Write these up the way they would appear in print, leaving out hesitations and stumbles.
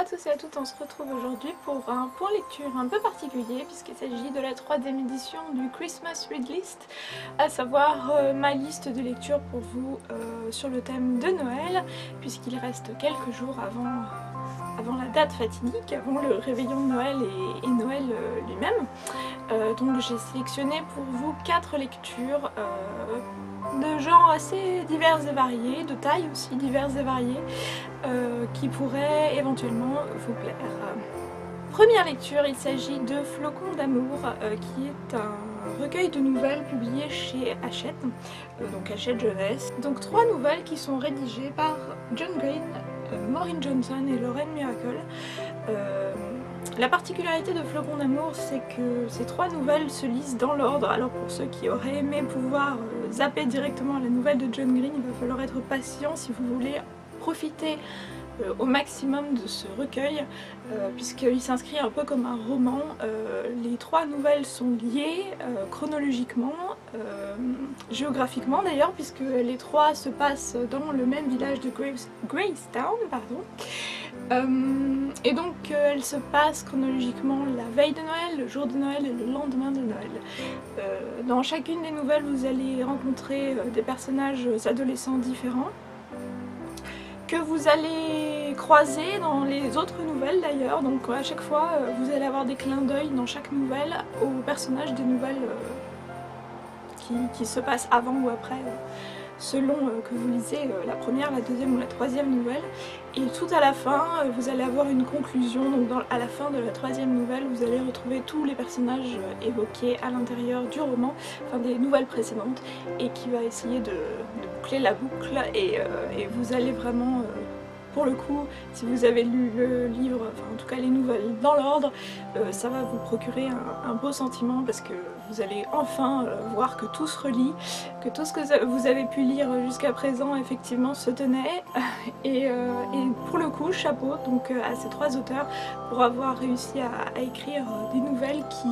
tous et à toutes, on se retrouve aujourd'hui pour un point lecture un peu particulier puisqu'il s'agit de la 3e édition du Christmas Read List, à savoir ma liste de lecture pour vous sur le thème de Noël, puisqu'il reste quelques jours avant la date fatidique, avant le réveillon de Noël et Noël lui-même. Donc j'ai sélectionné pour vous 4 lectures de genres assez divers et variés, de tailles aussi diverses et variées, qui pourraient éventuellement vous plaire. Première lecture, il s'agit de Flocons d'amour, qui est un recueil de nouvelles publié chez Hachette, donc Hachette Jeunesse. Donc 3 nouvelles qui sont rédigées par John Green, Maureen Johnson et Lauren Miracle. La particularité de Flocons d'amour, c'est que ces 3 nouvelles se lisent dans l'ordre. Alors pour ceux qui auraient aimé pouvoir zapper directement à la nouvelle de John Green, il va falloir être patient si vous voulez profiter au maximum de ce recueil, puisqu'il s'inscrit un peu comme un roman. Les 3 nouvelles sont liées chronologiquement, géographiquement d'ailleurs, puisque les 3 se passent dans le même village de Gracetown, pardon. Et donc elles se passent chronologiquement la veille de Noël, le jour de Noël et le lendemain de Noël. Dans chacune des nouvelles, vous allez rencontrer des personnages adolescents différents, que vous allez croiser dans les autres nouvelles d'ailleurs. Donc à chaque fois, vous allez avoir des clins d'œil dans chaque nouvelle aux personnages des nouvelles qui se passent avant ou après, selon que vous lisez la première, la deuxième ou la 3e nouvelle. Et tout à la fin, vous allez avoir une conclusion. Donc à la fin de la 3e nouvelle, vous allez retrouver tous les personnages évoqués à l'intérieur du roman, enfin des nouvelles précédentes, et qui va essayer de boucler la boucle. Et vous allez vraiment, pour le coup, si vous avez lu le livre, enfin en tout cas les nouvelles dans l'ordre, ça va vous procurer un beau sentiment, parce que vous allez enfin voir que tout se relie, que tout ce que vous avez pu lire jusqu'à présent effectivement se tenait. Et pour le coup, chapeau donc à ces 3 auteurs pour avoir réussi à écrire des nouvelles qui,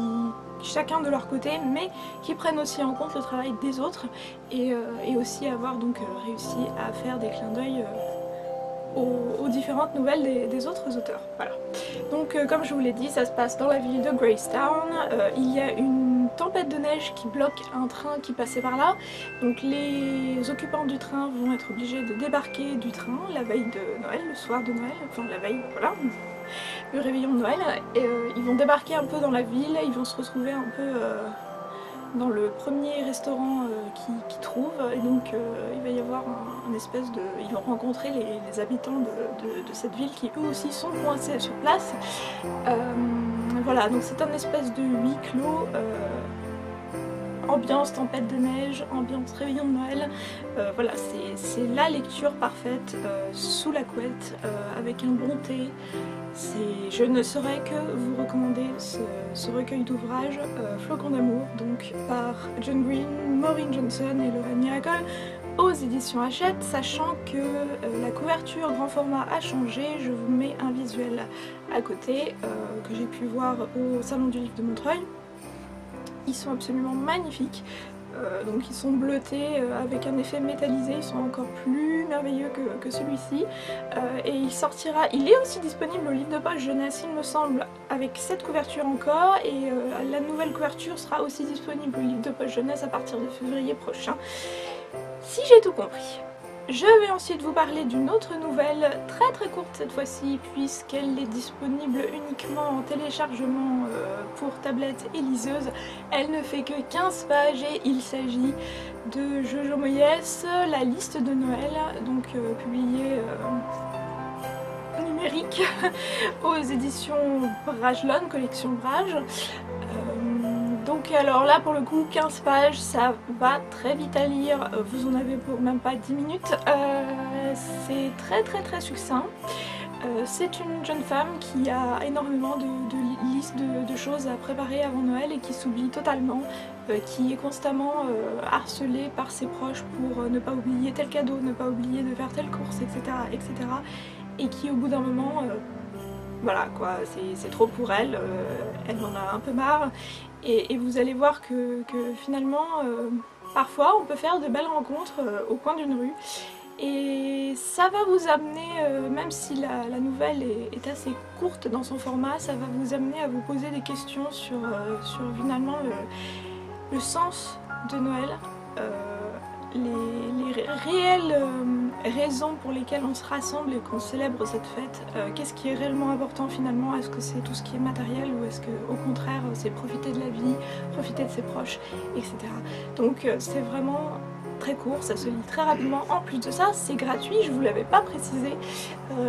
chacun de leur côté, mais qui prennent aussi en compte le travail des autres, et aussi avoir donc réussi à faire des clins d'œil aux différentes nouvelles des autres auteurs. Voilà. Donc comme je vous l'ai dit, ça se passe dans la ville de Gracetown. Il y a une tempête de neige qui bloque un train qui passait par là. Donc les occupants du train vont être obligés de débarquer du train la veille de Noël, le soir de Noël, enfin la veille, voilà, le réveillon de Noël. Et ils vont débarquer un peu dans la ville, ils vont se retrouver un peu dans le premier restaurant qu'ils trouvent, et donc il va y avoir un espèce de... Ils vont rencontrer les habitants de cette ville qui eux aussi sont coincés sur place. Voilà, donc c'est un espèce de huis clos, ambiance tempête de neige, ambiance réveillon de Noël. Voilà, c'est la lecture parfaite, sous la couette, avec un bon thé. Je ne saurais que vous recommander ce recueil d'ouvrages, Flocons d'amour, donc par John Green, Maureen Johnson et Lauren Miracle, aux éditions Hachette, sachant que la couverture grand format a changé. Je vous mets un visuel à côté que j'ai pu voir au Salon du Livre de Montreuil. Ils sont absolument magnifiques. Donc ils sont bleutés avec un effet métallisé, ils sont encore plus merveilleux que celui-ci. Et il est aussi disponible au livre de poche jeunesse, il me semble, avec cette couverture encore, et la nouvelle couverture sera aussi disponible au livre de poche jeunesse à partir de février prochain. Si j'ai tout compris. Je vais ensuite vous parler d'une autre nouvelle, très courte cette fois-ci, puisqu'elle est disponible uniquement en téléchargement pour tablette et liseuse. Elle ne fait que 15 pages et il s'agit de Jojo Moyes, La liste de Noël, donc publiée numérique aux éditions Bragelonne, collection Brage. Donc alors là pour le coup 15 pages, ça va très vite à lire, vous en avez pour même pas 10 minutes, c'est très succinct. C'est une jeune femme qui a énormément de listes de choses à préparer avant Noël et qui s'oublie totalement, qui est constamment harcelée par ses proches pour ne pas oublier tel cadeau, ne pas oublier de faire telle course, etc. Et qui au bout d'un moment... voilà quoi, c'est trop pour elle, elle en a un peu marre, et vous allez voir que finalement, parfois on peut faire de belles rencontres au coin d'une rue, Et ça va vous amener, même si la nouvelle est assez courte dans son format, ça va vous amener à vous poser des questions sur finalement le sens de Noël, les réelles raisons pour lesquelles on se rassemble et qu'on célèbre cette fête. Qu'est-ce qui est réellement important finalement? Est-ce que c'est tout ce qui est matériel ou est-ce que au contraire c'est profiter de la vie, profiter de ses proches, etc. Donc c'est vraiment très court, ça se lit très rapidement. En plus de ça, c'est gratuit, je vous l'avais pas précisé.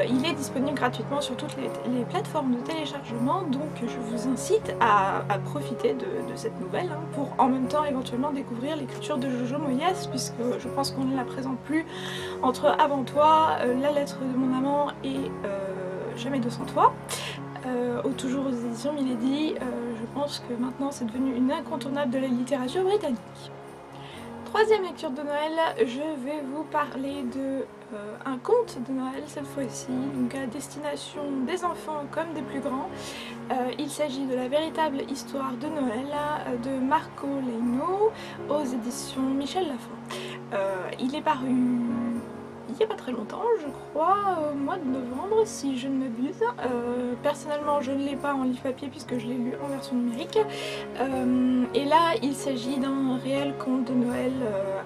Il est disponible gratuitement sur toutes les plateformes de téléchargement, donc je vous incite à profiter de cette nouvelle hein, pour en même temps éventuellement découvrir l'écriture de Jojo Moyes, puisque je pense qu'on ne la présente plus entre Avant toi, La lettre de mon amant et Jamais de sans toi. Toujours aux éditions Milady, je pense que maintenant c'est devenu une incontournable de la littérature britannique. Troisième lecture de Noël, je vais vous parler de un conte de Noël cette fois-ci, donc à destination des enfants comme des plus grands. Il s'agit de La véritable histoire de Noël de Marco Leino aux éditions Michel Lafon. Il est paru il n'y a pas très longtemps, je crois, au mois de novembre si je ne m'abuse. Personnellement je ne l'ai pas en livre papier puisque je l'ai lu en version numérique. Et là il s'agit d'un réel conte de Noël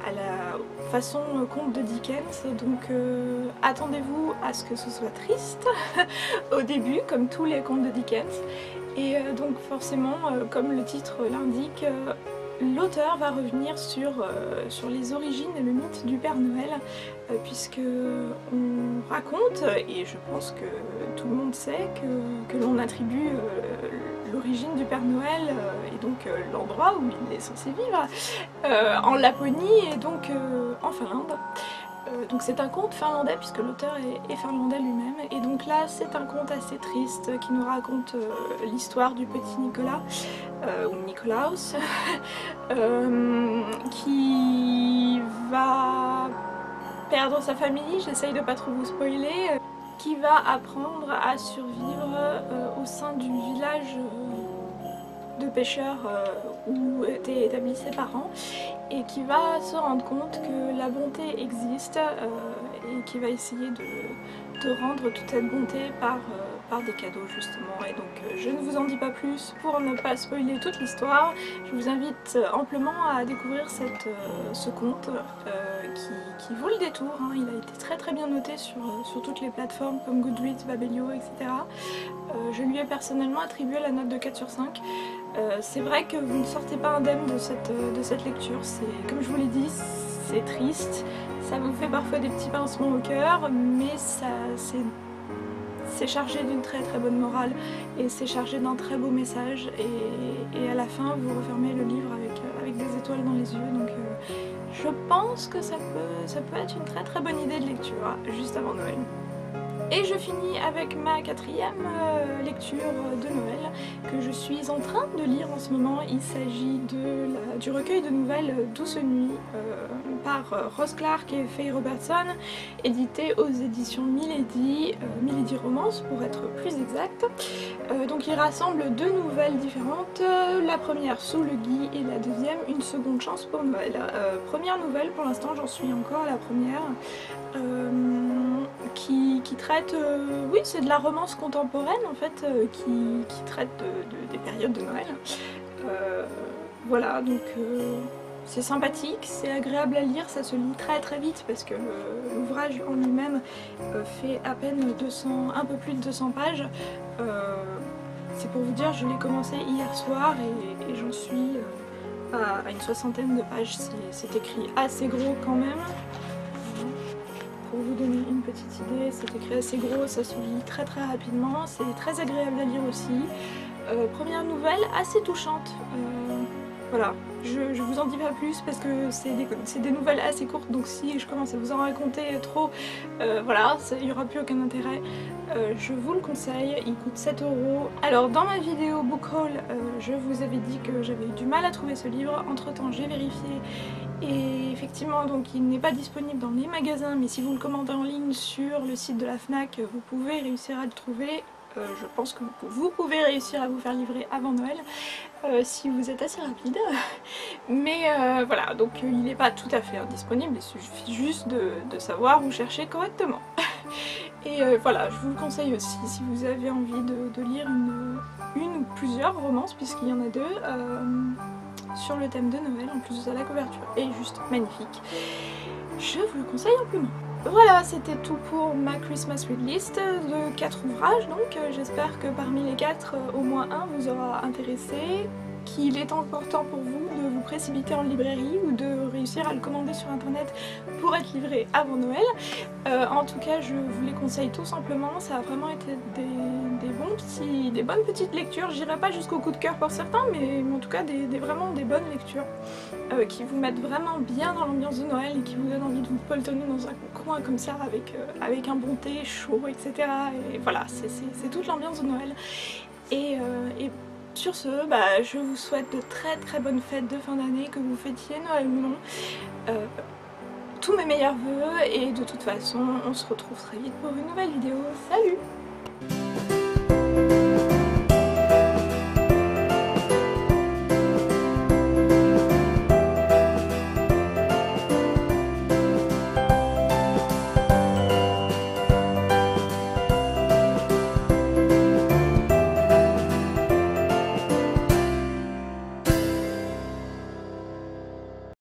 à la façon conte de Dickens, donc attendez-vous à ce que ce soit triste au début comme tous les contes de Dickens. Et donc forcément, comme le titre l'indique, l'auteur va revenir sur les origines et le mythe du Père Noël, puisque on raconte, et je pense que tout le monde sait, que l'on attribue l'origine du Père Noël et donc l'endroit où il est censé vivre en Laponie et donc en Finlande. Donc c'est un conte finlandais puisque l'auteur est finlandais lui-même, et donc là c'est un conte assez triste qui nous raconte l'histoire du petit Nicolas, ou Nicolaus, qui va perdre sa famille, j'essaye de pas trop vous spoiler, qui va apprendre à survivre au sein du village de pêcheurs où étaient établis ses parents, et qui va se rendre compte que la bonté existe et qui va essayer de rendre toute cette bonté par des cadeaux justement. Et donc je ne vous en dis pas plus pour ne pas spoiler toute l'histoire. Je vous invite amplement à découvrir ce conte qui vaut le détour, hein. Il a été très bien noté sur toutes les plateformes comme Goodreads, Babelio, etc. Je lui ai personnellement attribué la note de 4 sur 5. C'est vrai que vous ne sortez pas indemne de cette lecture, comme je vous l'ai dit, c'est triste, ça vous fait parfois des petits pincements au cœur, mais c'est chargé d'une très bonne morale et c'est chargé d'un très beau message, et à la fin vous refermez le livre avec des étoiles dans les yeux, donc je pense que ça peut être une très bonne idée de lecture juste avant Noël. Et je finis avec ma quatrième lecture de Noël que je suis en train de lire en ce moment. Il s'agit du recueil de nouvelles Douce Nuit par Rose Clark et Faye Robertson, édité aux éditions Milady, Milady Romance pour être plus exact. Donc il rassemble deux nouvelles différentes, la première Sous le gui et la deuxième Une seconde chance pour Noël. Première nouvelle, pour l'instant j'en suis encore à la première. Qui traite, oui c'est de la romance contemporaine en fait, qui traite des périodes de Noël. Voilà, donc c'est sympathique, c'est agréable à lire, ça se lit très vite parce que l'ouvrage en lui-même fait à peine un peu plus de 200 pages. C'est pour vous dire, je l'ai commencé hier soir et j'en suis à une 60aine de pages, c'est écrit assez gros quand même. Pour vous donner une petite idée, c'est écrit assez gros, ça se lit très rapidement, c'est très agréable à lire aussi. Première nouvelle assez touchante, voilà, je vous en dis pas plus parce que c'est des nouvelles assez courtes, donc si je commence à vous en raconter trop, voilà, il n'y aura plus aucun intérêt. Je vous le conseille, il coûte 7 €. Alors dans ma vidéo book haul, je vous avais dit que j'avais eu du mal à trouver ce livre, entre temps j'ai vérifié. Et effectivement, donc il n'est pas disponible dans les magasins, mais si vous le commandez en ligne sur le site de la Fnac, vous pouvez réussir à le trouver. Je pense que vous pouvez réussir à vous faire livrer avant Noël, si vous êtes assez rapide. Mais Et voilà, donc il n'est pas tout à fait indisponible, il suffit juste de savoir où chercher correctement. Et voilà, je vous le conseille aussi si vous avez envie de lire une ou plusieurs romances, puisqu'il y en a deux, sur le thème de Noël, en plus de la couverture est juste magnifique. Je vous le conseille amplement. Voilà, c'était tout pour ma Christmas Read List de 4 ouvrages, donc j'espère que parmi les 4, au moins un vous aura intéressé, qu'il est encore temps pour vous de vous précipiter en librairie ou de réussir à le commander sur internet pour être livré avant Noël. En tout cas, je vous les conseille tout simplement, ça a vraiment été des bonnes petites lectures. J'irai pas jusqu'au coup de cœur pour certains, mais en tout cas vraiment des bonnes lectures qui vous mettent vraiment bien dans l'ambiance de Noël et qui vous donnent envie de vous poltonner dans un coin comme ça avec un bon thé chaud, etc. Et voilà, c'est toute l'ambiance de Noël. Et sur ce, je vous souhaite de très bonnes fêtes de fin d'année, que vous fêtiez Noël ou non. Tous mes meilleurs vœux, et de toute façon, on se retrouve très vite pour une nouvelle vidéo. Salut!